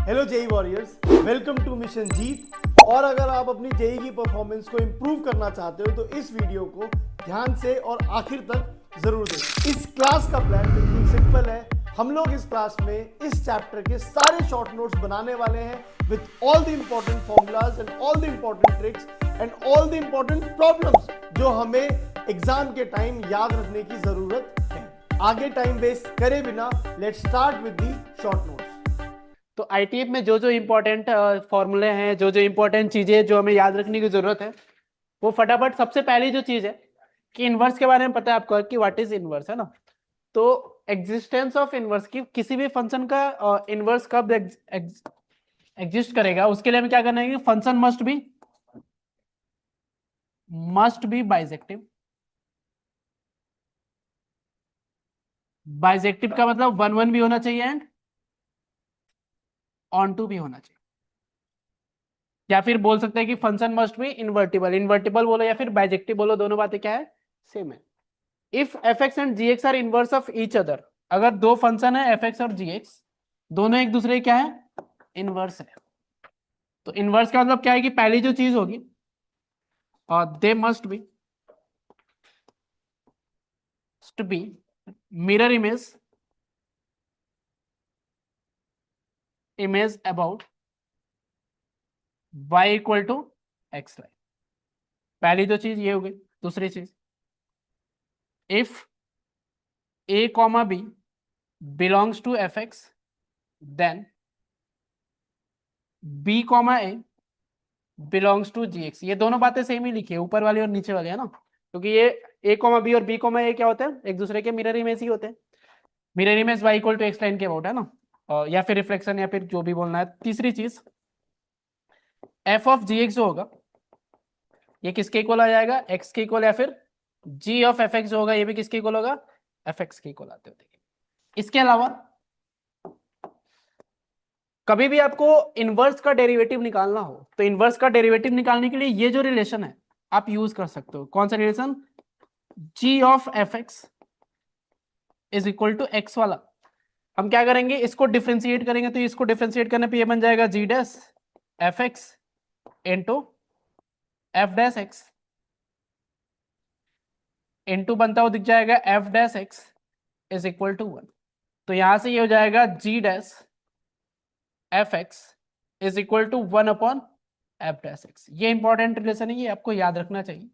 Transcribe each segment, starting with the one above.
Hello JEE warriors, welcome to mission जीत। और अगर आप अपनी जेई की परफॉर्मेंस को इंप्रूव करना चाहते हो तो इस वीडियो को ध्यान से और आखिर तक जरूर देखें। इस क्लास का प्लान बिल्कुल सिंपल है। हम लोग इस क्लास में इस चैप्टर के सारे शॉर्ट नोट्स बनाने वाले हैं with all the important formulas and all the important tricks and all the important problems जो हमें एग्जाम के टाइम याद रखने की जरूरत है। आगे टाइम वेस्ट करे बिना let's start with the short notes. तो आईटीएफ में जो जो इम्पोर्टेंट फॉर्मूले हैं, जो जो इम्पोर्टेंट चीजें जो हमें याद रखने की जरूरत है, वो फटाफट सबसे पहली जो चीज है कि इनवर्स के बारे में पता है आपको कि व्हाट इज इनवर्स, है ना। तो एग्जिस्टेंस ऑफ इनवर्स की किसी भी फंक्शन का इनवर्स कब एग्जिस्ट करेगा, उसके लिए हमें क्या करना है कि function must be bijective. Bijective का मतलब 1 1 भी होना चाहिए एंड ऑन टू भी होना चाहिए, या फिर बोल सकते हैं कि function must be invertible. Invertible बोलो या फिर बाइजेक्टिव बोलो, दोनों बातें क्या है, सेम है। If f x and g x are inverse of each other, अगर दो फंक्शन है एफ एक्स और जी एक्स, दोनों एक दूसरे क्या है, इनवर्स है। तो इनवर्स का मतलब क्या है कि पहली जो चीज होगी और they must be mirror image about y equal to x line. पहली जो चीज ये हो गई। दूसरी चीज, if a comma b belongs to f x then b comma a belongs to g x. ये दोनों बातें सेम ही लिखी है, ऊपर वाली और नीचे वाली, है ना, क्योंकि ये a कॉमा बी और b कॉमा a क्या होते हैं, एक दूसरे के मिरर इमेज ही होते हैं। Mirror image y equal to x line के अबाउट, है ना, और या फिर रिफ्लेक्शन या फिर जो भी बोलना है। तीसरी चीज, एफ ऑफ जी एक्स जो होगा ये किसके इक्वल आ जाएगा, एक्स के इक्वल, या फिर जी ऑफ एफ एक्स जो होगा ये भी किसके इक्वल होगा, एफ एक्स के इक्वल आते होते। इसके अलावा कभी भी आपको इनवर्स का डेरिवेटिव निकालना हो तो इनवर्स का डेरिवेटिव निकालने के लिए ये जो रिलेशन है आप यूज कर सकते हो। कौन सा relation, g of f x is equal to x वाला। हम क्या करेंगे, इसको डिफ्रेंशिएट करेंगे, तो इसको डिफ्रेंशिएट करने पे ये बन जाएगा g dash f x into f dash x, into बनता हुआ दिख जाएगा f dash x is equal to 1। तो यहां से ये हो जाएगा g dash f x is equal to 1 upon f dash x. ये इंपॉर्टेंट रिलेशन है, ये आपको याद रखना चाहिए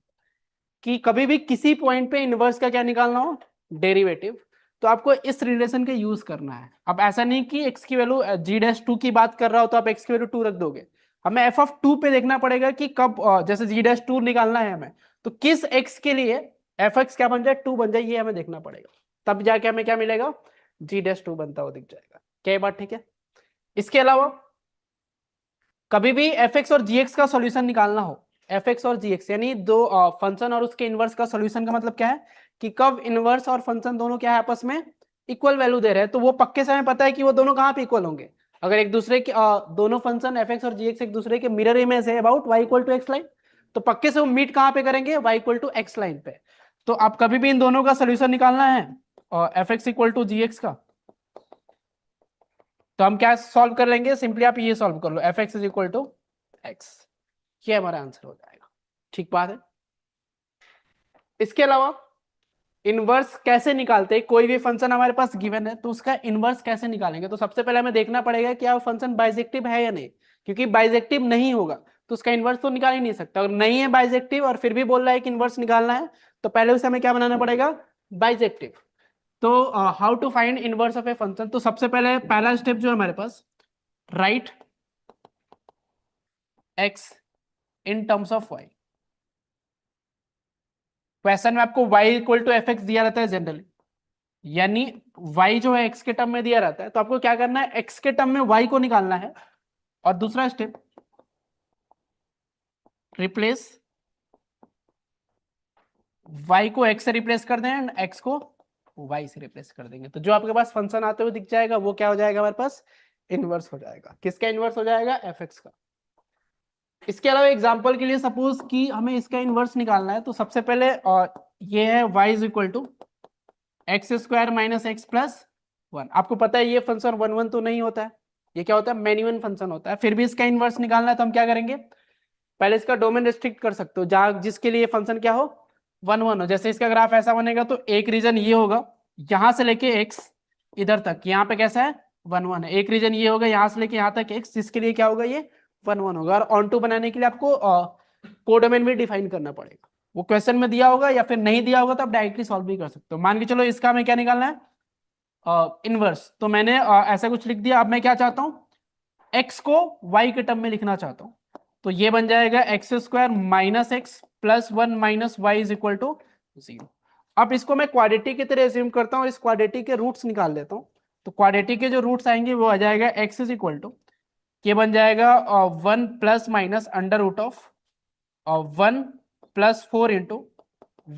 कि कभी भी किसी पॉइंट पे इनवर्स का क्या निकालना हो, डेरिवेटिव, तो आपको इस रिलेशन का यूज करना है। अब ऐसा नहीं कि एक्स की वैल्यू जी डैश 2 की बात कर रहा हो तो आप एक्स की वैल्यू 2 रख दोगे। हमें एफ ऑफ 2 पे देखना पड़ेगा कि कब जैसे जी डैश 2 निकालना है हमें, तो किस एक्स के लिए एफ एक्स क्या बन जाए, 2 बन जाए, ये हमें देखना पड़ेगा। तब जाके हमें क्या मिलेगा, जी डैश 2 बनता हुआ दिख जाएगा। क्या ये बात ठीक है। इसके अलावा कभी भी एफ एक्स और जी एक्स का सॉल्यूशन निकालना हो, एफ एक्स और जी एक्स यानी दो फंक्शन और उसके इनवर्स का सॉल्यूशन का मतलब क्या है कि कब इनवर्स और फंक्शन दोनों क्या है आपस में इक्वल वैल्यू दे रहे हैं, तो वो पक्के से हमें पता है कि वो दोनों कहाँ पे इक्वल होंगे। अगर एक दूसरे के दोनों फंक्शन एफ एक्स और जी एक्स एक दूसरे के मिरर इमेज है about y equal to x line, तो पक्के से वो मीट कहाँ पे करेंगे, वाई इक्वल टू एक्स लाइन पे। तो आप कभी भी इन दोनों का सोल्यूशन निकालना है और f x equal to g x का, तो हम क्या सॉल्व कर लेंगे, सिंपली आप ये सॉल्व कर लो, f x is equal to x, ये हमारा आंसर हो जाएगा। ठीक बात है। इसके अलावा इनवर्स कैसे निकालते हैं, कोई भी फंक्शन हमारे पास गिवन है तो उसका इनवर्स कैसे निकालेंगे, तो सबसे पहले हमें देखना पड़ेगा कि वो फंक्शन बाइजेक्टिव है या नहीं, क्योंकि बाइजेक्टिव नहीं होगा तो उसका इनवर्स तो निकाल ही नहीं सकता। और नहीं है बाइजेक्टिव और फिर भी बोल रहा है कि इनवर्स निकालना है, तो पहले उसे हमें क्या बनाना पड़ेगा, बाइजेक्टिव। तो how to find inverse of a function, तो सबसे पहले पहला स्टेप जो है हमारे पास, right x in terms of y. Question में आपको y equal to f x दिया रहता है जनरली, यानी y जो है x के टर्म में दिया रहता है, तो आपको क्या करना है, x के टर्म में y को निकालना है। और दूसरा स्टेप, रिप्लेस y को x से रिप्लेस कर दें एंड x को y से रिप्लेस कर देंगे, तो जो आपके पास फंक्शन आते हुए दिख जाएगा वो क्या हो जाएगा हमारे पास, इनवर्स हो जाएगा। किसका इनवर्स हो जाएगा, एफ एक्स का। इसके अलावा एग्जांपल के लिए सपोज कि हमें इसका इनवर्स निकालना है, तो सबसे पहले ये है y is equal to x square minus x plus 1। आपको पता है ये फंक्शन 1 1 तो नहीं होता है, ये क्या होता है, मैन्युअल फंक्शन होता है। फिर भी इसका इनवर्स निकालना है तो हम क्या करेंगे, पहले इसका डोमेन रिस्ट्रिक्ट कर सकते हो जहां जिसके लिए फंक्शन क्या हो, 1 1 हो। जैसे इसका ग्राफ ऐसा बनेगा तो एक रीजन ये होगा यहां से लेके एक्स इधर तक, यहाँ पे कैसा है 1 1 है। एक रीजन ये होगा यहाँ से लेके यहाँ तक एक्स, जिसके लिए क्या होगा ये 1 1 होगा। और ऑन टू बनाने के लिए आपको कोडोमेन भी डिफाइन करना पड़ेगा। वो क्वेश्चन में दिया होगा या फिर नहीं दिया होगा तो आप डायरेक्टली सॉल्व भी कर सकते हो। मान के चलो इसका हमें क्या निकालना है, इनवर्स। तो मैंने ऐसा कुछ लिख दिया। अब मैं क्या चाहता हूं, x को y के टर्म में लिखना चाहता हूं। तो ये बन जाएगा x square minus x plus 1 minus y is equal to 0। अब इसको मैं क्वाड्रेटिक की तरह एज्यूम करता हूं, इस क्वाड्रेटिक के रूट्स निकाल लेता हूं। तो क्वाड्रेटिक के जो रूट्स आएंगे वो आ जाएगा x इज इक्वल टू, ये बन जाएगा 1 plus minus under root of 1 plus 4 into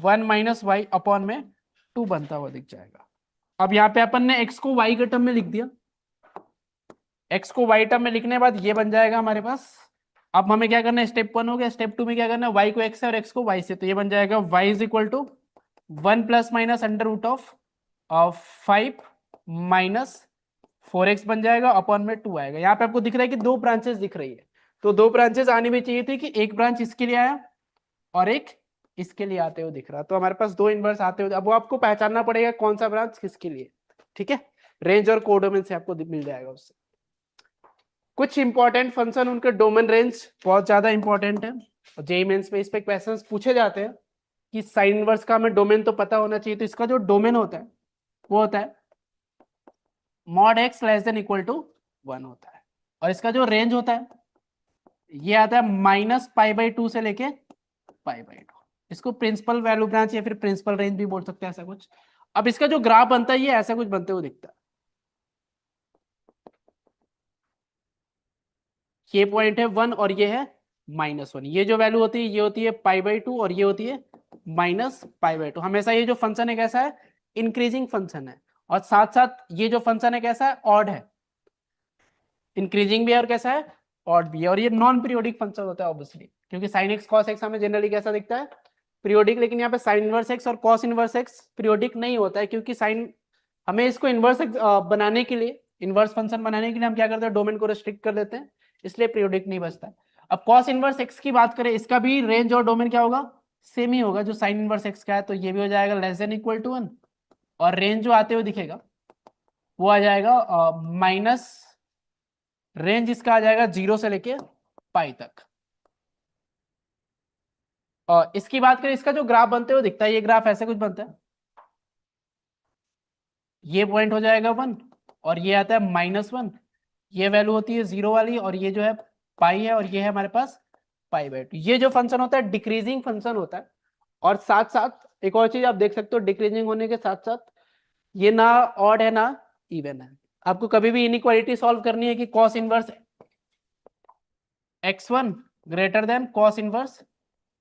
1 minus y upon में 2 बनता हुआ दिख जाएगा। अब यहाँ पे अपन ने x को y के टर्म में लिख दिया। x को y टर्म में लिखने के बाद ये बन जाएगा हमारे पास। अब हमें क्या करना है, स्टेप 1 हो गया। स्टेप 2 में क्या करना है, y को x से और x को y से। तो ये बन जाएगा y is equal to 1 plus minus under root of 5 minus 4x बन जाएगा अपॉन में 2 आएगा। यहाँ पे आपको दिख रहा है कि दो ब्रांचेस दिख रही है, तो दो ब्रांचेस आनी भी चाहिए थी कि एक ब्रांच इसके लिए आया और एक इसके लिए आते हुए दिख रहा। तो हमारे पास दो इनवर्स आते हुए, अब वो आपको पहचानना पड़ेगा कौन सा ब्रांच किसके लिए। ठीक है, रेंज और कोडोमेन से आपको मिल जाएगा उससे। कुछ इंपॉर्टेंट फंक्शन, उनके डोमेन रेंज बहुत ज्यादा इंपॉर्टेंट है। जेईई मेंस में इस पे क्वेश्चंस पूछे जाते हैं कि साइन इनवर्स का हमें डोमेन तो पता होना चाहिए। तो इसका जो डोमेन होता है वो होता है mod x less than equal to 1 होता है। और इसका जो रेंज होता है ये आता है -π/2 से लेके π/2। इसको प्रिंसिपल वैल्यू ब्रांच या फिर प्रिंसिपल रेंज भी बोल सकते हैं, ऐसा कुछ। अब इसका जो ग्राफ बनता है ये ऐसा कुछ बनते हुए दिखता है। ये पॉइंट है 1 और ये है -1। ये जो वैल्यू होती है ये होती है π/2 और ये होती है -π/2। हमेशा ये जो फंक्शन है कैसा है, इंक्रीजिंग फंक्शन है। और साथ साथ ये जो फंक्शन है कैसा है, ऑड है। इंक्रीजिंग भी है और कैसा है, ऑड भी है। और ये नॉन पीरियोडिक फंक्शन होता है ऑब्वियसली, क्योंकि साइन एक्स कॉस एक्स हमें जनरली कैसा दिखता है, पीरियोडिक। लेकिन यहाँ पे साइन इनवर्स एक्स और कॉस इनवर्स एक्स पीरियोडिक नहीं होता है, क्योंकि साइन, हमें इसको इनवर्स बनाने के लिए, इनवर्स फंक्शन बनाने के लिए हम क्या करते हैं, डोमेन को रेस्ट्रिक्ट कर देते हैं, इसलिए पीरियोडिक नहीं बचता है। अब कॉस इनवर्स एक्स की बात करें, इसका भी रेंज और डोमेन क्या होगा, सेम ही होगा जो साइन इनवर्स एक्स का है। तो ये भी हो जाएगा लेस देन इक्वल टू 1। और रेंज जो आते हुए दिखेगा वो आ जाएगा माइनस, रेंज इसका आ जाएगा 0 से लेके पाई तक। और इसकी बात करें, इसका जो ग्राफ बनते हुए दिखता है, ये ग्राफ ऐसे कुछ बनता है। ये पॉइंट हो जाएगा 1 और ये आता है -1। ये वैल्यू होती है 0 वाली, और ये जो है पाई है, और ये है हमारे पास π/2। ये जो फंक्शन होता है डिक्रीजिंग फंक्शन होता है। और साथ साथ एक और चीज आप देख सकते हो, डिक्रीजिंग होने के साथ साथ ये ना ऑड है ना इवन है। आपको कभी भी इनइक्वालिटी सॉल्व करनी है कि cos inverse x1 greater than cos inverse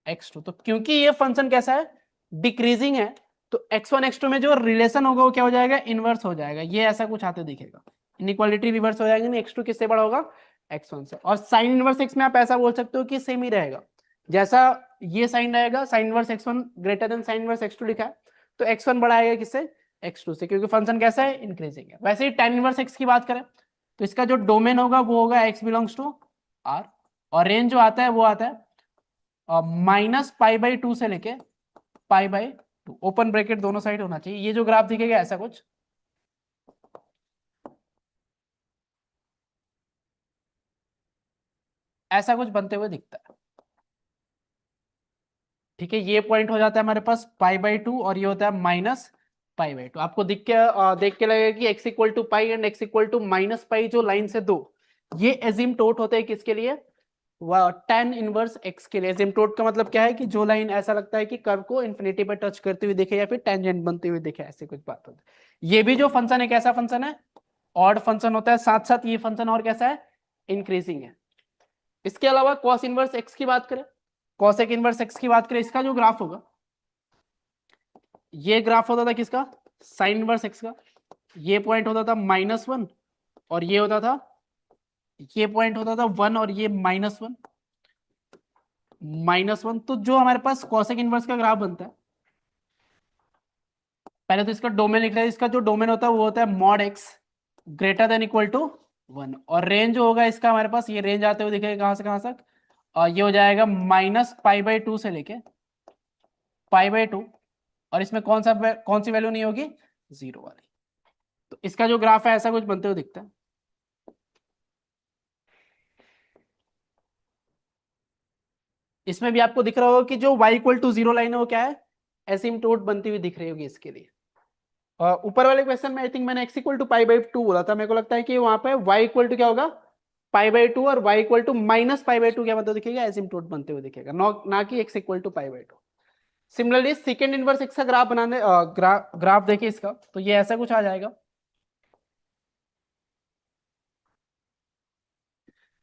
x2, तो क्योंकि ये फंक्शन कैसा है, डिक्रीजिंग है, तो x1 x2 में जो रिलेशन होगा वो क्या हो जाएगा, इनवर्स हो जाएगा। ये ऐसा कुछ आते दिखेगा, इनइक्वालिटी रिवर्स हो जाएगी ना, x2 किससे बड़ा होगा, x1 से। और साइन इनवर्स x में आप ऐसा बोल सकते हो कि सेम ही रहेगा, जैसा ये साइन रहेगा, sine inverse x1 greater than sine inverse x2 लिखा है, तो x1 बड़ा आएगा किससे, x2 से, क्योंकि फंक्शन कैसा है, इंक्रीजिंग है। वैसे ही tan इनवर्स x की बात करें तो इसका जो डोमेन होगा वो होगा x बिलोंग्स टू r, और रेंज जो आता है वो आता है -π/2 से लेके π/2, ओपन ब्रैकेट दोनों साइड होना चाहिए। ये जो ग्राफ दिखेगा ऐसा कुछ, ऐसा कुछ बनते हुए दिखता है। ठीक है, ये पॉइंट हो जाता है हमारे पास π/2 और ये होता है -π/2। आपको देख के लगेगा कि x equal to pi and x equal to -π, जो लाइन से दो, ये एजिम्पटोट होते हैं किसके लिए, tan इनवर्स x के लिए। एजिम्पटोट का मतलब क्या है कि जो लाइन ऐसा लगता है कि कर्व को इन्फिनिटी पर टच करते हुए दिखे या फिर टेंजेंट बनते हुए दिखे, ऐसे कुछ बात होती है। ये भी जो फंक्शन है कैसा फंक्शन है, ऑड फंक्शन होता है। साथ साथ ये फंक्शन और कैसा है, इंक्रीजिंग है। इसके अलावा कॉस इनवर्स x की बात करें, कॉसेक इनवर्स x की बात करें, इसका जो ग्राफ होगा, ये ग्राफ होता था किसका, साइन इनवर्स x का। ये पॉइंट होता था -1 और ये होता था, ये पॉइंट होता था 1 और ये -1 -1। तो जो हमारे पास कॉसेक इनवर्स का ग्राफ बनता है, पहले तो इसका डोमेन लिख रहे हैं। इसका जो डोमेन होता है वो होता है mod x greater than equal to 1। और रेंज जो होगा इसका हमारे पास, ये रेंज आते हुए दिखेगा कहाँ से कहाँ तक, और ये हो जाएगा -π/2 से लेके π/2। और इसमें कौन सी वैल्यू नहीं होगी, 0 वाली। तो इसका जो ग्राफ है ऐसा कुछ बनते हुए दिखता है। इसमें भी आपको दिख रहा होगा कि जो y = 0 लाइन है वो क्या है, एसिम्प्टोट बनती हुई दिख रही होगी इसके लिए। ऊपर वाले क्वेश्चन में आई थिंक मैंने x = π/2 बोला था, मेरे को लगता है कि वहां पे y क्या होगा, π/2, और y -π/2 क्या मतलब दिखेगा, एसिम्प्टोट बनते हुए दिखेगा, ना कि x = π/2। Similarly second inverse x का ग्राफ बनाने ग्राफ देखिए इसका, तो ये ऐसा कुछ आ जाएगा।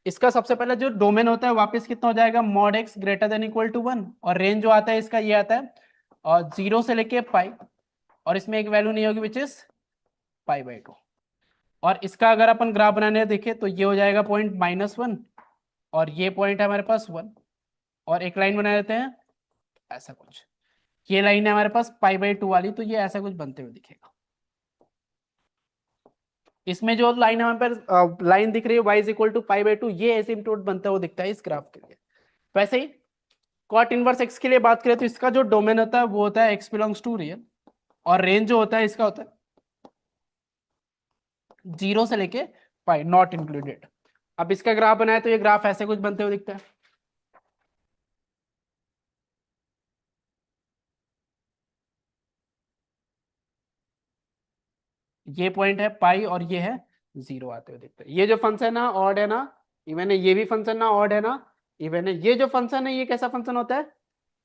इसका सबसे पहले जो डोमेन होता है वापस कितना हो जाएगा, mod x > 1, और रेंज जो आता है इसका ये आता है और 0 से लेके पाई, और इसमें एक वैल्यू नहीं होगी विच इज π/2। और इसका अगर अपन ग्राफ बनाने देखें तो ये हो जाएगा पॉइंट -1, और ये पॉइंट है हमारे पास 1, और एक लाइन बना देते हैं ऐसा कुछ, ये लाइन है हमारे पास π/2 वाली, तो ये ऐसा कुछ बनते हुए दिखेगा। इसमें जो लाइन हमारे पास लाइन दिख रही है y = π/2, ये एसिम्प्टोट बनता हुआ दिखता है इस ग्राफ के लिए। वैसे ही cot इनवर्स x के लिए बात करें तो इसका जो डोमेन होता है वो होता है x बिलोंग्स टू रियल, और रेंज जो होता है इसका होता है 0 से लेके पाई, नॉट इंक्लूडेड। अब इसका ग्राफ बनाए तो ये ग्राफ ऐसे कुछ बनते हुए दिखता है। ये पॉइंट है पाई और ये है 0 आते हुए दिखता है। ये जो फंक्शन ना ऑड है ना इवन है, ये भी फंक्शन ना ऑड है ना इवन है, ये जो फंक्शन है ये कैसा फंक्शन होता है,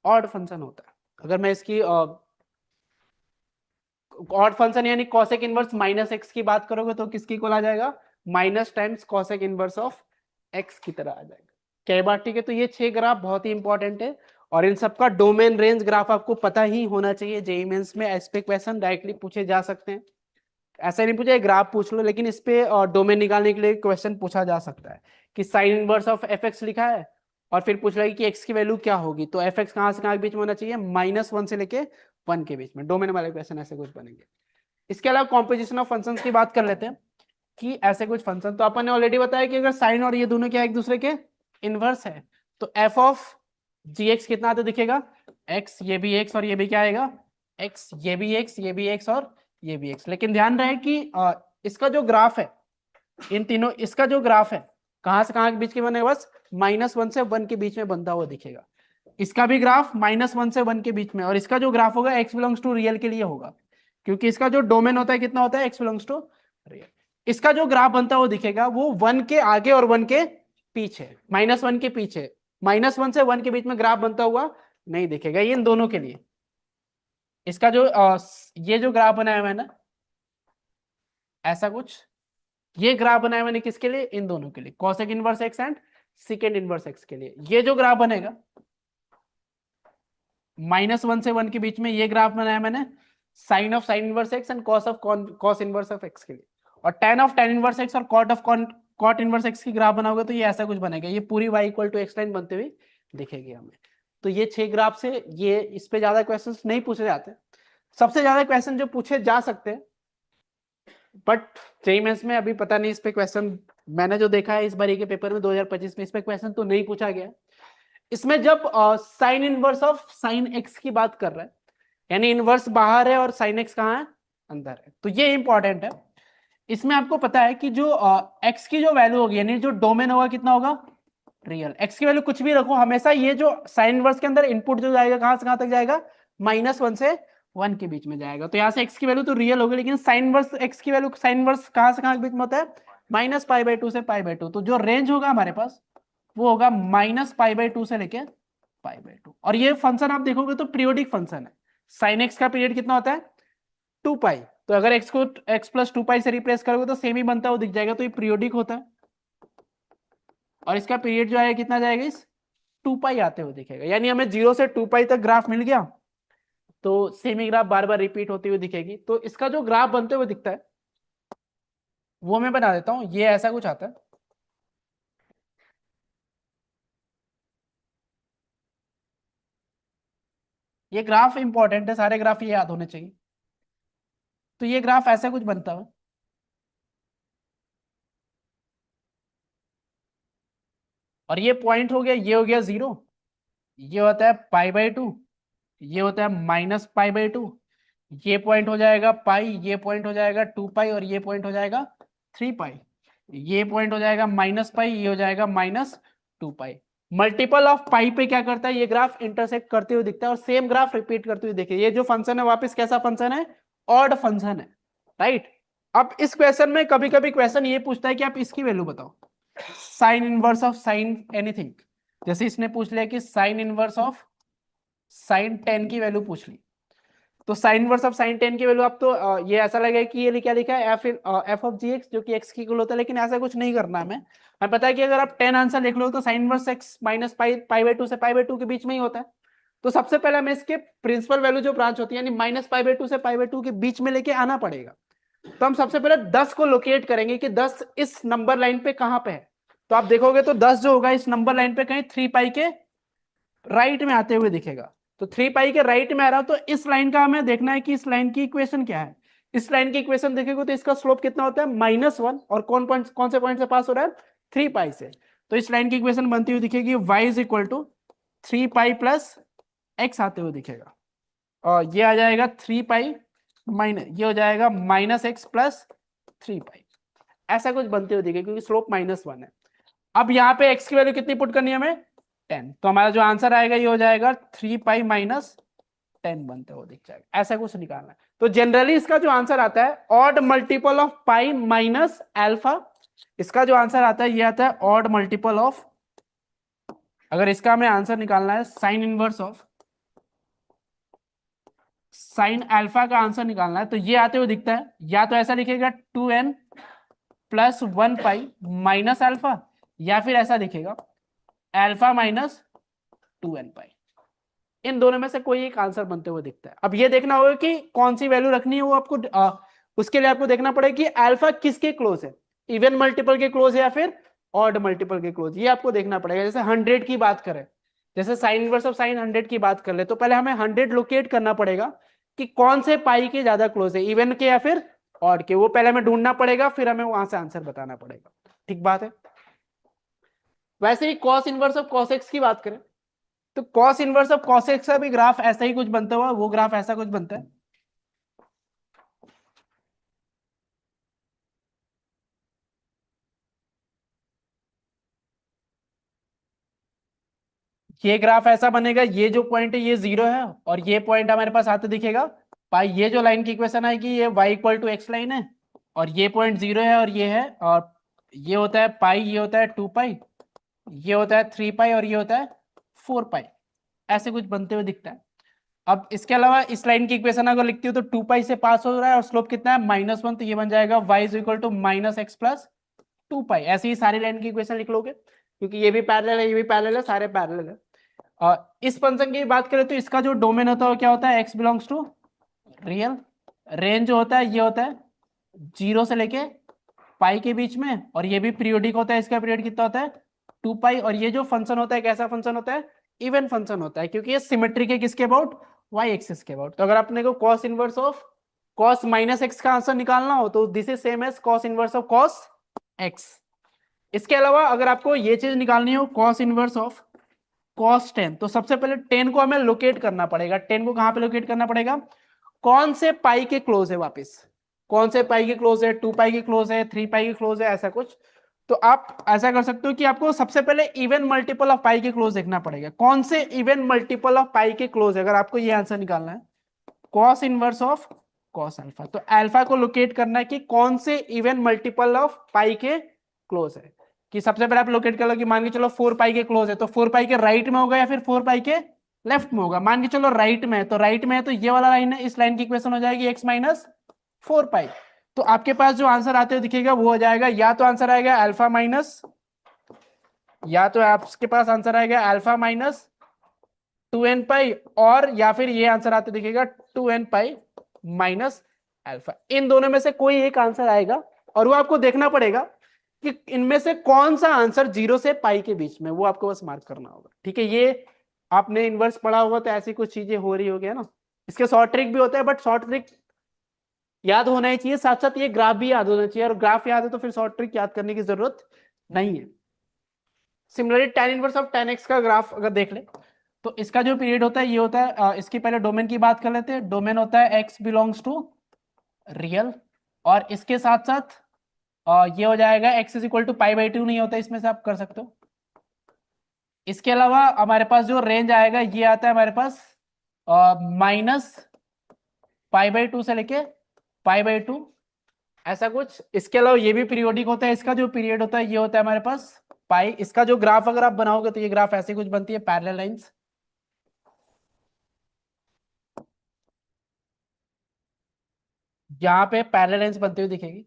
ऑड फंक्शन होता है। अगर मैं इसकी ऑड फंक्शन यानी cosec इनवर्स -x की बात करोगे तो किसकी इक्वल आ जाएगा, minus times cosec inverse of x की तरह आ जाएगा। कई बार ठीक है। तो ये 6 ग्राफ बहुत ही इंपॉर्टेंट है, और इन सबका डोमेन रेंज ग्राफ आपको पता ही होना चाहिए। जेईई मेंस में इस पे क्वेश्चन डायरेक्टली पूछे जा सकते हैं, ऐसा नहीं पूछे ग्राफ पूछ लो, लेकिन इस पे डोमेन निकालने के लिए क्वेश्चन पूछा जा सकता है कि sign inverse of f x लिखा है और फिर पूछ रहा है कि एक्स की वैल्यू क्या होगी, तो एफ एक्स कहाँ से कहाँ के बीच में होना चाहिए, -1 से लेके 1 के बीच में। डोमेन वाले क्वेश्चन ऐसे कुछ बनेंगे। इसके अलावा कॉम्पोजिशन ऑफ फंक्शंस की बात कर लेते हैं कि ऐसे कुछ फंक्शन, तो अपन ने ऑलरेडी बताया कि अगर साइन और ये दोनों क्या एक दूसरे के इनवर्स है तो एफ ऑफ जी एक्स कितना आता दिखेगा, एक्स, ये भी एक्स और ये भी क्या आएगा एक्स, ये भी एक्स, ये भी एक्स और ये भी एक्स। लेकिन ध्यान रहे कि इसका जो ग्राफ है इन तीनों, इसका जो ग्राफ है कहां से कहां के बीच के बनेगा, बस -1 से 1 के बीच में बनता हुआ दिखेगा। इसका भी ग्राफ -1 से 1 के बीच में, और इसका जो ग्राफ होगा x बिलोंग्स टू रियल के लिए होगा, क्योंकि इसका जो डोमेन होता है कितना होता है, x बिलोंग्स टू रियल। इसका जो ग्राफ बनता हुआ दिखेगा वो 1 के आगे और 1 के पीछे, -1 के पीछे, -1 से 1 के बीच में ग्राफ बनता हुआ नहीं दिखेगा, ये इन दोनों के लिए। इसका जो ये जो ग्राफ बनाया मैंने ऐसा कुछ, ये ग्राफ बनाया मैंने किसके लिए, इन दोनों के लिए, cosec inverse x and secant inverse x के लिए। ये जो ग्राफ बनेगा -1 से 1 के बीच में, ये ग्राफ बनाया मैंने sine of sine inverse x and cos of cos inverse of x के लिए। और tan of tan inverse x और cot of cot inverse x की ग्राफ बनाओगे तो ये ऐसा कुछ बनेगा, ये पूरी y = x लाइन बनते हुए दिखेगी हमें। तो ये 6 ग्राफ से, ये इस पे ज्यादा क्वेश्चंस नहीं पूछे जाते। सबसे ज्यादा क्वेश्चन जो पूछे जा सकते हैं, बट जेईई मेंस में अभी पता नहीं इस पे क्वेश्चन, मैंने जो देखा है इस बारी के पेपर में 2025 में इस पे क्वेश्चन तो नहीं पूछा गया। इसमें जब sign inverse of sine x की बात कर रहा है, यानी इनवर्स बाहर है और साइन एक्स कहाँ है, अंदर है, तो ये इंपॉर्टेंट है। इसमें आपको पता है कि जो एक्स की जो वैल्यू होगी, यानी जो डोमेन होगा कितना होगा, रियल। एक्स की वैल्यू कुछ भी रखो, हमेशा ये जो साइन इनवर्स के अंदर इनपुट जो जाएगा कहां से कहां तक जाएगा, -1 से 1 के बीच में जाएगा। तो यहाँ से x की वैल्यू तो रियल होगी, लेकिन साइन इनवर्स x की वैल्यू, साइन इनवर्स कहां से कहां के बीच में होता है, -π/2 से π/2। तो जो रेंज होगा हमारे पास वो होगा -π/2 से लेके π/2। और ये फंक्शन आप देखोगे तो पीरियोडिक फंक्शन है। साइन एक्स का पीरियड कितना होता है, 2π। तो अगर x को x + 2π से रिप्लेस करोगे तो सेम ही बनता है, वो दिख जाएगा, तो ये पीरियोडिक होता है। और इसका पीरियड जो है कितना जाएगा, इस 2π आते हुए दिखेगा, यानी हमें 0 से 2π तक ग्राफ मिल गया, तो सेमी ग्राफ बार बार रिपीट होती हुई दिखेगी। तो इसका जो ग्राफ बनते हुए दिखता है वो मैं बना देता हूं, ये ऐसा कुछ आता है। ये ग्राफ इंपॉर्टेंट है, सारे ग्राफ ये याद होने चाहिए। तो ये ग्राफ ऐसा कुछ बनता है, और ये पॉइंट हो गया, ये हो गया 0, ये होता है π/2, ये होता है -π/2, ये पॉइंट हो जाएगा पाई, ये पॉइंट हो जाएगा 2π और ये पॉइंट हो जाएगा 3π, ये पॉइंट हो जाएगा -π, ये हो जाएगा -2π। मल्टीपल ऑफ पाई पे क्या करता है, ये ग्राफ इंटरसेक्ट करते हुए दिखता है और सेम ग्राफ रिपीट करते हुए देखिए, ये जो फंक्शन है वापस कैसा फंक्शन है, ऑड फंक्शन है, राइट। अब इस क्वेश्चन में कभी कभी क्वेश्चन ये पूछता है कि आप इसकी वैल्यू बताओ, sign inverse of sign anything, जैसे इसने पूछ लिया कि साइन इनवर्स ऑफ साइन 10 की वैल्यू पूछ ली, तो साइन इनवर्स ऑफ साइन 10 की वैल्यू आप तो ये ऐसा लगेगा कि ये क्या लिखा है एफ ऑफ जी एक्स, जो कि एक्स की इक्वल होता है, लेकिन ऐसा कुछ नहीं करना हमें पता है कि अगर आप 10 आंसर लिख लो तो साइन इनवर्स एक्स माइनस π/2 से π/2 के बीच में ही होता है। तो सबसे पहले हमें इसके प्रिंसिपल वैल्यू जो ब्रांच होती है यानी -π/2 से π/2 के बीच में लेके आना पड़ेगा। तो हम सबसे पहले 10 को लोकेट करेंगे कि 10 इस नंबर लाइन पे कहां पे है, तो आप देखोगे तो 10 जो होगा इस नंबर लाइन पे कहीं 3π के राइट में आते हुए दिखेगा। तो 3π के राइट में आ रहा हो तो इस लाइन का हमें देखना है कि इस लाइन की इक्वेशन क्या है। इस लाइन की इक्वेशन देखेंगे तो इसका स्लोप कितना होता है -1, और कौन से पॉइंट से पास हो रहा है, 3π से। तो इस लाइन की इक्वेशन बनती हुई दिखेगी y = 3π + x आते हुए दिखेगा, और ये आ जाएगा 3π ये हो जाएगा -x + 3π, ऐसा कुछ बनते हुए दिखेगा क्योंकि स्लोप -1 है। अब यहाँ पे x की वैल्यू कितनी पुट करनी है हमें, 10, तो हमारा जो आंसर आएगा ये हो जाएगा 3π - 10 बनते हुए दिख जाएगा, ऐसा कुछ निकालना है। तो जनरली इसका जो आंसर आता है odd multiple of pi minus alpha, इसका जो आंसर आता है ये आता है ऑड मल्टीपल ऑफ, अगर इसका हमें आंसर निकालना है sign inverse of sine alpha का आंसर निकालना है, तो ये आते हुए दिखता है, या तो ऐसा लिखेगा 2n + 1π माइनस अल्फा, या फिर ऐसा दिखेगा अल्फा माइनस 2nπ। इन दोनों में से कोई एक आंसर बनते हुए दिखता है। अब ये देखना होगा कि कौन सी वैल्यू रखनी है, वो आपको उसके लिए आपको देखना पड़ेगा कि अल्फा किसके क्लोज है, इवन मल्टीपल के क्लोज है या फिर ऑड मल्टीपल के क्लोज, ये आपको देखना पड़ेगा। जैसे 100 की बात करें, जैसे साइन इनवर्स ऑफ साइन 100 की बात कर ले, तो पहले हमें 100 लोकेट करना पड़ेगा कि कौन से पाई के ज्यादा क्लोज है, इवन के या फिर ऑड के, वो पहले हमें ढूंढना पड़ेगा, फिर हमें वहां से आंसर बताना पड़ेगा। ठीक बात है। वैसे ही cos inverse of cos x की बात करें तो cos inverse of cos x का भी ग्राफ ऐसा ही कुछ बनता हुआ, वो ग्राफ ऐसा कुछ बनता है। ये ग्राफ ऐसा बनेगा, ये जो पॉइंट है ये 0 है और ये पॉइंट हमारे पास आते दिखेगा पाई, ये जो लाइन की इक्वेशन आएगी ये y = x लाइन है, और ये पॉइंट 0 है और ये है, और ये होता है पाई, ये होता है 2π, ये होता है 3π और ये होता है 4π, ऐसे कुछ बनते हुए दिखता है। अब इसके अलावा इस लाइन की इक्वेशन अगर लिखती हो तो 2π से पास हो रहा है और स्लोप कितना है -1, तो ये बन जाएगा y = -x + 2π। ऐसे ही सारी लाइन की इक्वेशन लिख लोगे क्योंकि ये भी पैरेलल है, ये भी पैरेलल है, सारे पैरेलल है। इस फंक्शन की बात करें तो इसका जो डोमेन होता है क्या होता है, x belongs to real, range जो होता है ये होता है 0 से लेके पाई के बीच में, और ये भी पीरियोडिक होता है, इसका पीरियड कितना होता है 2π, और ये जो फंक्शन होता है कैसा फंक्शन होता है, इवन फंक्शन होता है, क्योंकि ये सिमेट्रिक है किसके अबाउट, y एक्सिस के अबाउट। तो अगर अपने को cos inverse of cos -x का आंसर निकालना हो तो this is same as cos inverse of cos x। इसके अलावा अगर आपको ये चीज निकालनी हो cos इनवर्स ऑफ cos 10, तो सबसे पहले 10 को हमें लोकेट करना पड़ेगा। 10 को कहां पे लोकेट करना पड़ेगा, कौन से पाई के क्लोज है, वापस कौन से पाई के क्लोज है, 2π के क्लोज है, 3π के क्लोज है, ऐसा कुछ। तो आप ऐसा कर सकते हो कि आपको सबसे पहले इवन मल्टीपल ऑफ पाई के क्लोज देखना पड़ेगा, कौन से इवन मल्टीपल ऑफ पाई के क्लोज है, अगर आपको ये आंसर निकालना है cos inverse of cos alpha, तो अल्फा को लोकेट करना है कि कौन से इवन मल्टीपल ऑफ पाई के क्लोज है, कि सबसे पहले आप लोकेट कर लो कि मान के चलो 4π के क्लोज है, तो 4π के राइट में होगा या फिर 4π के लेफ्ट में होगा, मान के चलो राइट में है, तो राइट में है तो ये वाला लाइन है, इस लाइन की इक्वेशन हो जाएगी x - 4π। तो आपके पास जो आंसर आते हुए दिखेगा वो हो जाएगा, या तो आंसर आएगा अल्फा माइनस, या तो आपके पास आंसर आएगा अल्फा माइनस 2nπ, और या फिर ये आंसर आते दिखेगा 2nπ माइनस अल्फा। इन दोनों में से कोई एक आंसर आएगा और वो आपको देखना पड़ेगा कि इनमें से कौन सा आंसर 0 से पाई के बीच में, वो आपको बस मार्क करना होगा। ठीक है, ये आपने इनवर्स पढ़ा होगा तो ऐसी कुछ चीजें हो रही होगी ना। इसके शॉर्ट ट्रिक भी होता है, बट शॉर्ट ट्रिक याद होना ही चाहिए, साथ साथ ये ग्राफ भी याद होना चाहिए, और ग्राफ याद है तो फिर शॉर्ट ट्रिक याद करने की जरूरत नहीं है। Similarly tan inverse of tan x का ग्राफ अगर देख ले तो इसका जो पीरियड होता है ये होता है इसकी पहले डोमेन की बात कर लेते हैं। डोमेन होता है x बिलोंग्स टू रियल, और इसके साथ साथ ये हो जाएगा x is equal to pi by two नहीं होता, इसमें से आप कर सकते हो। इसके अलावा हमारे पास जो रेंज आएगा ये आता है हमारे पास माइनस पाई बाई टू से लेके पाई बाई टू, ऐसा कुछ। इसके अलावा ये भी पीरियोडिक होता है, इसका जो पीरियड होता है ये होता है हमारे पास पाई। इसका जो ग्राफ अगर आप बनाओगे तो ये ग्राफ ऐसे कुछ बनती है, पैरेलल लाइंस। यहाँ पे पैरेलल लाइंस बनती हुई दिखेगी।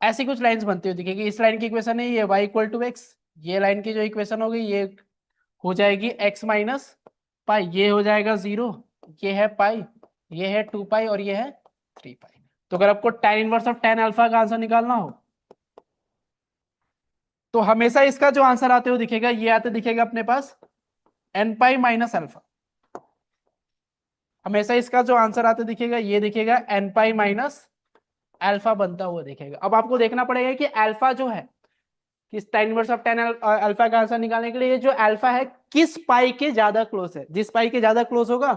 ऐसी कुछ लाइंस बनती हुई दिखेगी। इस लाइन की इक्वेशन है ये y इक्वल टू एक्स, ये लाइन की जो इक्वेशन होगी ये हो जाएगी x माइनस पाई, ये हो जाएगा 0, ये है पाई, ये है 2 पाई और ये है 3 पाई। तो अगर आपको tan inverse of tan alpha का आंसर निकालना हो तो हमेशा इसका जो आंसर आते हुए दिखेगा ये आते दिखेगा अपने पास n पाई माइनस अल्फा। हमेशा इसका जो आंसर आते दिखेगा ये दिखेगा n पाई माइनस अल्फा बनता हुआ दिखेगा। अब आपको देखना पड़ेगा कि अल्फा जो है किस tan inverse of tan alpha का आंसर निकालने के लिए जो अल्फा है किस पाई के ज्यादा क्लोज है। जिस पाई के ज्यादा क्लोज होगा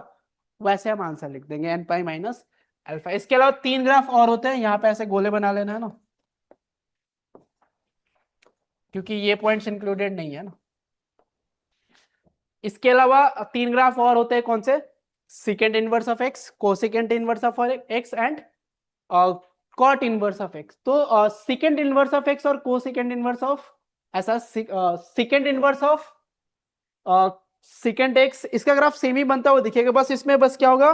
वैसे हम आंसर लिख देंगे n पाई माइनस अल्फा। इसके अलावा 3 ग्राफ और होते हैं, यहाँ पे ऐसे गोले बना लेना है ना, क्योंकि ये पॉइंट्स इंक्लूडेड नहीं है ना। इसके अलावा 3 ग्राफ और होते हैं, कौन से? Second inverse of x, cosecant inverse of x and cot inverse of x. तो सेकेंड इनवर्स ऑफ एक्स और कोसेकेंड इनवर्स ऑफ ऐसा second inverse of second x, इसका ग्राफ सेम ही बनता हुआ दिखेगा, बस इसमें बस क्या होगा,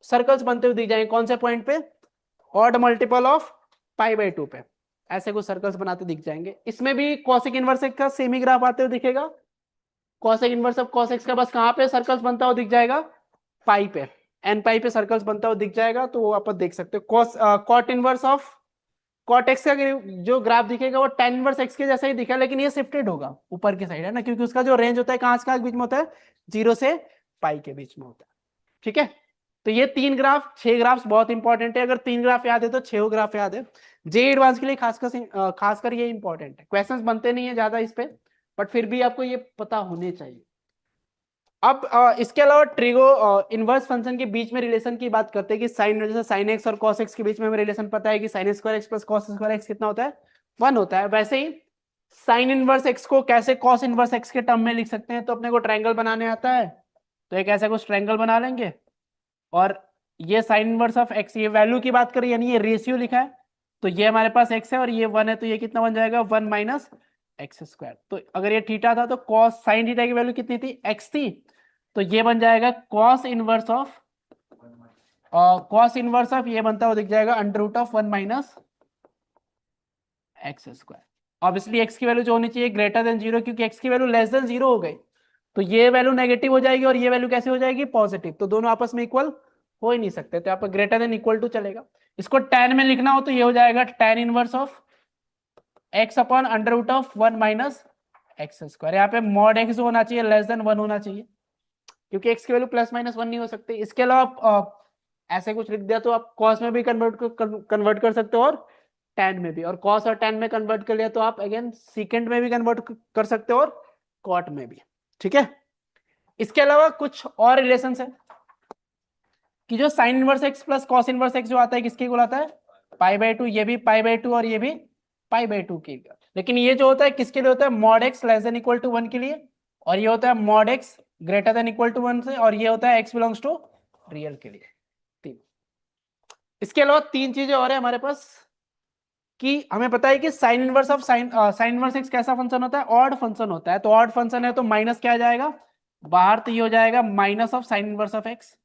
सर्कल्स बनते हुए दिख जाएंगे। कौन से पॉइंट पे? Odd multiple of pi by to पे ऐसे कुछ सर्कल्स बनाते दिख जाएंगे। इसमें भी कॉसेक इनवर्स एक्स का सेम ही ग्राफ आते हुए दिखेगा। Cosec inverse of cos x का बस कहां पे सर्कल्स बनता हुआ दिख जाएगा? पाई पे, एन पाई पे सर्कल्स बनता हुआ दिख जाएगा, तो वो आप देख सकते हो। Cos cot inverse of cot x का जो ग्राफ दिखेगा वो tan इनवर्स एक्स के जैसा ही दिखेगा, लेकिन ये शिफ्टेड होगा ऊपर की साइड है ना, क्योंकि उसका जो रेंज होता है कहां से कहां के बीच में होता है? 0 से पाई के बीच में होता है। ठीक है, तो ये 3 ग्राफ 6 ग्राफ्स बहुत इंपॉर्टेंट है। अगर 3 ग्राफ याद है तो 6 ग्राफ याद है। जे एडवांस के लिए खासकर ये इंपॉर्टेंट है। क्वेश्चंस बनते नहीं है ज्यादा इस पे, बट फिर भी आपको ये पता होने चाहिए। अब इसके अलावा ट्रिगो इनवर्स फंक्शन के बीच में रिलेशन की बात करते हैं कि साइन, जैसे साइन एक्स और कॉस एक्स के बीच में हमें रिलेशन पता है कि sine square x plus cos square x कितना होता है? 1 होता है। वैसे ही साइन इनवर्स एक्स को कैसे कॉस इनवर्स एक्स के टर्म में लिख सकते हैं? तो अपने को ट्रायंगल बनाने आता है, तो एक ऐसा कुछ ट्रायंगल बना लेंगे, और ये साइन इनवर्स ऑफ एक्स, ये वैल्यू की बात करें यानी ये रेशियो लिखा है, तो ये हमारे पास एक्स है और ये 1 है, तो ये कितना बन जाएगा? 1 माइनस एक्स स्क्वायर। तो अगर ये थीटा था तो कॉस साइन थीटा की वैल्यू कितनी थी? एक्स थी, तो ये बन जाएगा कॉस इनवर्स ऑफ ये बनता हुआ दिख जाएगा under root of 1 minus x square. Obviously x की वैल्यू जो होनी चाहिए ग्रेटर देन 0, क्योंकि एक्स की वैल्यू लेस देन 0 हो गई तो ये वैल्यू नेगेटिव हो जाएगी और ये वैल्यू कैसे हो जाएगी? पॉजिटिव। तो दोनों आपस में इक्वल हो ही नहीं सकते, तो यहाँ पर ग्रेटर देन इक्वल टू चलेगा। इसको tan में लिखना हो तो ये हो जाएगा tan inverse of x upon under root of 1 minus x square. यहाँ पे मॉड एक्स होना चाहिए लेस देन 1 होना चाहिए, क्योंकि एक्स की वैल्यू प्लस माइनस 1 नहीं हो सकती। इसके अलावा आप ऐसे कुछ लिख दिया तो आप कॉस में भी कन्वर्ट कर सकते हो और tan में भी, और कॉस और tan में कन्वर्ट कर लिया तो आप अगेन सीकेंड में भी कन्वर्ट कर सकते हो और कॉट में भी। ठीक है, इसके अलावा कुछ और रिलेशंस है कि जो sine inverse x plus cos inverse x जो आता है किसके इक्वल आता है? पाई बाई टू। ये भी पाई बाई टू और ये भी पाई बाई टू के। लेकिन ये जो होता है किसके लिए होता है? Mod x less than equal to 1 के लिए, और ये होता है mod x greater than equal to 1 से, और ये होता है एक्स बिलोंग्स टू रियल के लिए। 3। इसके अलावा 3 चीजें और है हमारे पास कि हमें पता है कि sign inverse of sine inverse x कैसा फंक्शन होता है? ऑड फंक्शन होता है। तो ऑड फंक्शन है तो माइनस क्या आ जाएगा बाहर? तो ये हो जाएगा minus of sine inverse of x.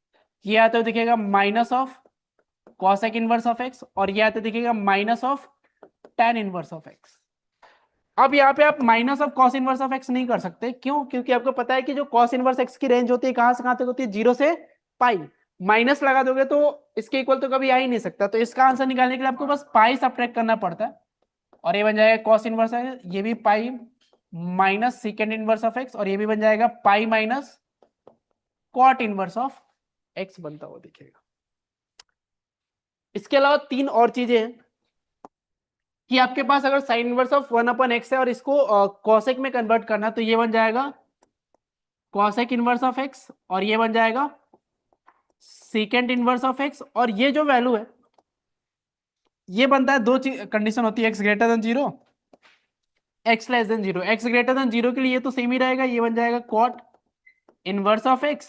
ये आते हुए दिखेगा minus of cosec inverse of x, और ये आते दिखेगा minus of tan inverse of x. अब यहाँ पे आप minus of cos inverse of x नहीं कर सकते, क्यों? क्योंकि आपको पता है कि जो कॉस इनवर्स एक्स की रेंज होती है कहां से कहां तक होती है? 0 से पाई। माइनस लगा दोगे तो इसके इक्वल तो कभी आ ही नहीं सकता, तो इसका आंसर निकालने के लिए आपको बस पाई सब्ट्रैक्ट करना पड़ता है, और ये बन जाएगा कॉस इनवर्स है, ये भी pi minus second inverse of x, और ये भी बन जाएगा pi minus cot inverse of x बनता हुआ दिखेगा। इसके अलावा तीन और चीजें हैं कि आपके पास अगर साइन इनवर्स ऑफ 1/x है और इसको कॉसेक में कन्वर्ट करना, तो ये बन जाएगा कॉसेक इनवर्स ऑफ x, और ये बन जाएगा सेकेंड इनवर्स ऑफ x, और ये जो वैल्यू है ये बनता है, दो कंडीशन होती है, x greater than 0, x less than 0। x greater than 0 के लिए ये तो सेम ही रहेगा, ये बन जाएगा कॉट इनवर्स ऑफ x,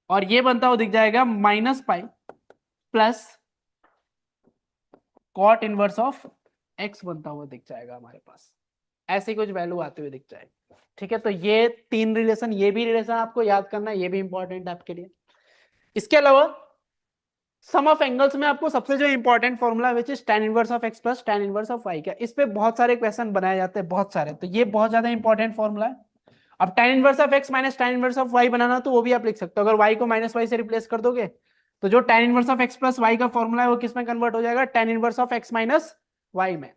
और ये बनता हुआ दिख जाएगा minus pi plus cot inverse of x बनता हुआ दिख जाएगा हमारे पास, ऐसे कुछ वैल्यू आते हुए दिख जाएगा। ठीक है, तो ये तीन रिलेशन, ये भी रिलेशन आपको याद करना, ये भी इंपॉर्टेंट है आपके लिए। इसके अलावा सम ऑफ एंगल्स में आपको सबसे जो important formula which is tan inverse of x plus tan inverse of y का, इस पे बहुत सारे क्वेश्चन बनाए जाते हैं, बहुत सारे, तो ये बहुत ज्यादा इंपॉर्टेंट फॉर्मूला है। अब tan inverse of x minus tan inverse of y बनाना, तो वो भी आप लिख सकते हो। अगर y को माइनस y से रिप्लेस कर दोगे तो जो tan inverse of x plus y का फॉर्मूला है वो किस में कन्वर्ट हो जाएगा, tan inverse of x minus y में।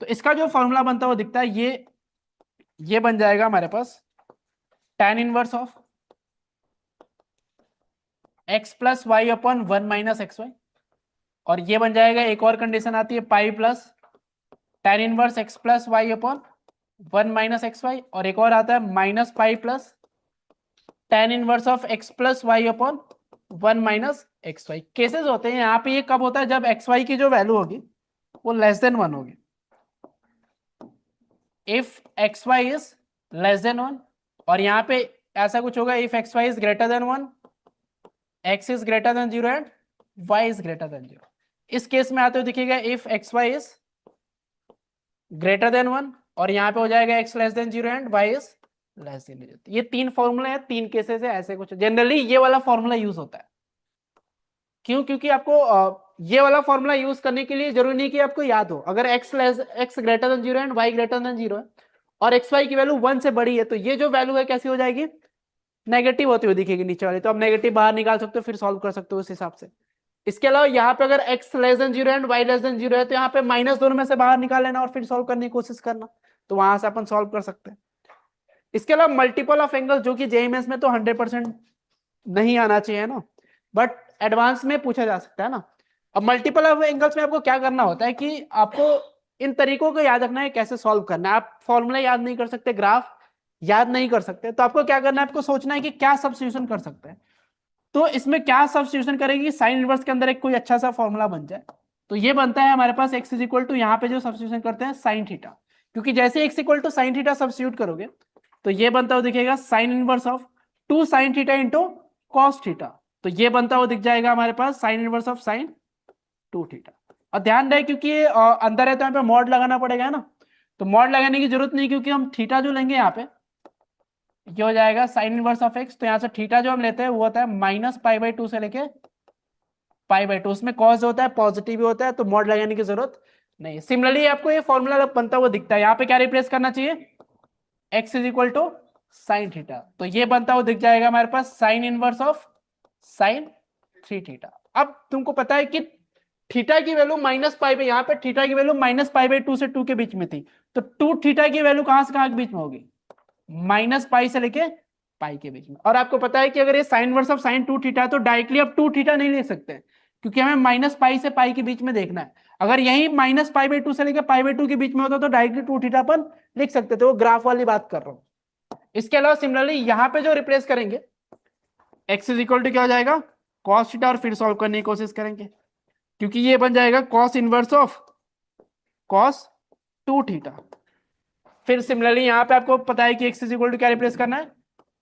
तो इसका जो फॉर्मूला बनता है वो दिखता है ये बन जाएगा हमारे पास tan inverse of x plus y upon 1 minus x y, और ये बन जाएगा, एक और कंडीशन आती है pi plus tan inverse x plus y upon 1 minus x y, और एक और आता है minus pi plus tan inverse of x plus y upon 1 minus x y. Cases होते हैं यहाँ पे, ये कब होता है, जब एक्स वाई की जो वैल्यू होगी वो लेस देन 1 होगी। If x y is less than 1, और यहाँ पे ऐसा कुछ होगा, if x y is greater than 1, x is greater than 0 and y is greater than 0। इस केस में आते हुए दिखेगा if x y is greater than 1, और यहाँ पे हो जाएगा x less than 0 and y is less than 0। ये तीन फॉर्मूले हैं, तीन केसेस है, ऐसे कुछ जनरली ये वाला फॉर्मूला यूज होता है। क्यों? क्योंकि आपको ये वाला फॉर्मूला यूज करने के लिए जरूरी नहीं कि आपको याद हो। अगर x greater than 0 and y greater than 0 है और एक्स वाई की वैल्यू 1 से बड़ी है, तो ये जो वैल्यू है कैसी हो जाएगी, नेगेटिव होती हुई दिखेगी नीचे वाली, तो आप नेगेटिव बाहर निकाल सकते हो, फिर सॉल्व कर सकते हो उस हिसाब से। इसके अलावा यहाँ पे अगर x less than 0 and y less than 0 है, तो यहाँ पे माइनस दोनों में से बाहर निकाल लेना और फिर सॉल्व करने की कोशिश करना, तो वहां से अपन सॉल्व कर सकते हैं। इसके अलावा मल्टीपल ऑफ एंगल, जो कि जेईएमएस में तो 100% नहीं आना चाहिए ना, बट एडवांस में पूछा जा सकता है ना। अब मल्टीपल ऑफ एंगल्स में आपको क्या करना होता है कि आपको इन तरीकों को याद रखना है, कैसे सॉल्व करना है। आप फॉर्मूला याद नहीं कर सकते, ग्राफ याद नहीं कर सकते, तो आपको क्या करना है, आपको सोचना है कि क्या सब्स्टिट्यूशन कर सकते हैं। तो इसमें क्या सब्स्टिट्यूशन करेगी, साइन इनवर्स के अंदर एक कोई अच्छा सा फॉर्मूला बन जाए, तो ये बनता है हमारे पास x इज इक्वल टू, यहाँ पे जो सब्स्टिट्यूशन करते हैं साइन थीटा, क्योंकि जैसे x equal to sine theta substitute करोगे तो ये बनता हुआ दिखेगा sine inverse of 2 sine theta into cos theta, तो ये बनता हुआ दिख जाएगा हमारे पास sine inverse of sine 2 theta. और ध्यान रहे क्योंकि ये अंदर है तो यहाँ पे मॉड लगाना पड़ेगा ना, तो मॉड लगाने की जरूरत नहीं, क्योंकि हम थीटा जो लेंगे यहाँ पे ये हो जाएगा साइन इनवर्स ऑफ एक्स, तो यहाँ से थीटा जो हम लेते हैं वो होता है माइनस पाई/2 से लेके पाई/2, उसमें कॉस होता है पॉजिटिव भी होता है, तो मॉड लगाने की जरूरत नहीं। सिमिलरली आपको ये फॉर्मूला बनता हुआ दिखता है, यहाँ पे क्या रिप्लेस करना चाहिए, x is equal to sine theta, तो ये बनता हुआ दिख जाएगा हमारे पास sine inverse of sine 3 theta. अब तुमको पता है कि थीटा की वैल्यू माइनस पाई पे, यहाँ पे थीटा की वैल्यू माइनस पाई/2 से 2 के बीच में थी, तो 2 थीटा की वैल्यू कहां से कहां के बीच में होगी, माइनस पाई से लेके पाई के बीच में। और आपको पता है कि अगर ये sign inverse of sine 2 theta है तो डायरेक्टली आप 2 थीटा नहीं ले सकते, क्योंकि हमें माइनस पाई से पाई के बीच में देखना है। अगर यही माइनस पाई/2 से लेके पाई/2 के बीच में होता तो डायरेक्टली 2 थीटा अपन लिख सकते थे, वो ग्राफ वाली बात कर रहा हूं। इसके अलावा सिमिलरली यहाँ पे जो रिप्लेस करेंगे x इज इक्वल टू क्या हो जाएगा, कॉस थीटा, और फिर सॉल्व करने की कोशिश करेंगे, क्योंकि ये बन जाएगा cos inverse of cos 2 theta. फिर सिमिलरली यहाँ पे आपको पता है कि x इज इक्वल टू क्या रिप्लेस करना है,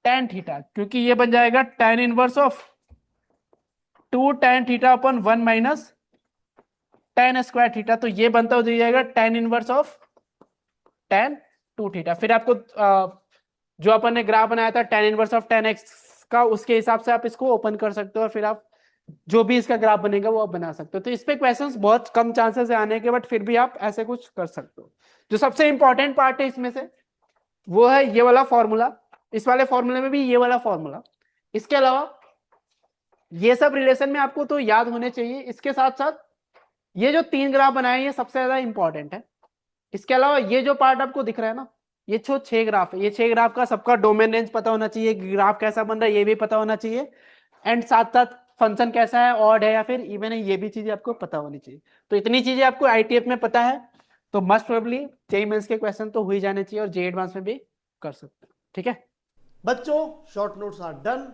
tan थीटा, क्योंकि ये बन जाएगा tan inverse of 2 tan theta upon 1 minus tan square theta, तो ये बनता हो जाएगा tan inverse of tan 2 theta. फिर आपको जो अपन ने ग्राफ बनाया था tan inverse of tan x का, उसके हिसाब से आप इसको ओपन कर सकते हो और फिर आप जो भी इसका ग्राफ बनेगा वो आप बना सकते हो। तो इस पे क्वेश्चंस बहुत कम चांसेस है आने के, बट फिर भी आप ऐसे कुछ कर सकते हो। जो सबसे इंपॉर्टेंट पार्ट है इसमें से वो है ये वाला फॉर्मूला, इस वाले फॉर्मूले में भी ये वाला फॉर्मूला। इसके अलावा ये सब रिलेशन में आपको तो याद होने चाहिए। इसके साथ साथ ये जो 3 ग्राफ बनाए ये सबसे ज्यादा इंपॉर्टेंट है। इसके अलावा ये जो पार्ट आपको दिख रहा है ना, ये जो 6 ग्राफ है, ये 6 ग्राफ का सबका डोमेन रेंज पता होना चाहिए, ग्राफ कैसा बन रहा है ये भी पता होना चाहिए, एंड साथ साथ फंक्शन कैसा है, ऑड है या फिर इवन है, ये भी चीजें आपको पता होनी चाहिए। तो इतनी चीजें आपको आईटीएफ में पता है तो मस्ट प्रोबेबली जेईई मेंस के क्वेश्चन तो हो ही जाने चाहिए और जेईई एडवांस में भी कर सकते हो। ठीक है बच्चों, शॉर्ट नोट्स आर डन।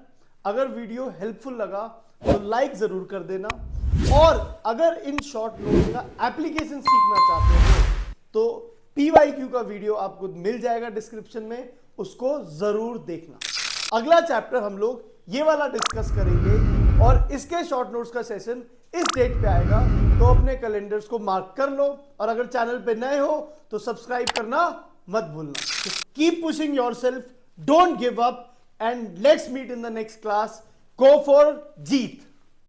अगर वीडियो हेल्पफुल लगा तो लाइक जरूर कर देना, और अगर इन शॉर्ट नोट्स का एप्लीकेशन सीखना चाहते हो तो PYQ का वीडियो आपको मिल जाएगा डिस्क्रिप्शन में, उसको जरूर देखना। अगला चैप्टर हम लोग ये वाला डिस्कस करेंगे और इसके शॉर्ट नोट्स का सेशन इस डेट पे आएगा, तो अपने कैलेंडर्स को मार्क कर लो, और अगर चैनल पे नए हो तो सब्सक्राइब करना मत भूलना। Keep pushing yourself, don't give up, and let's meet in the next class. Go for Jeet.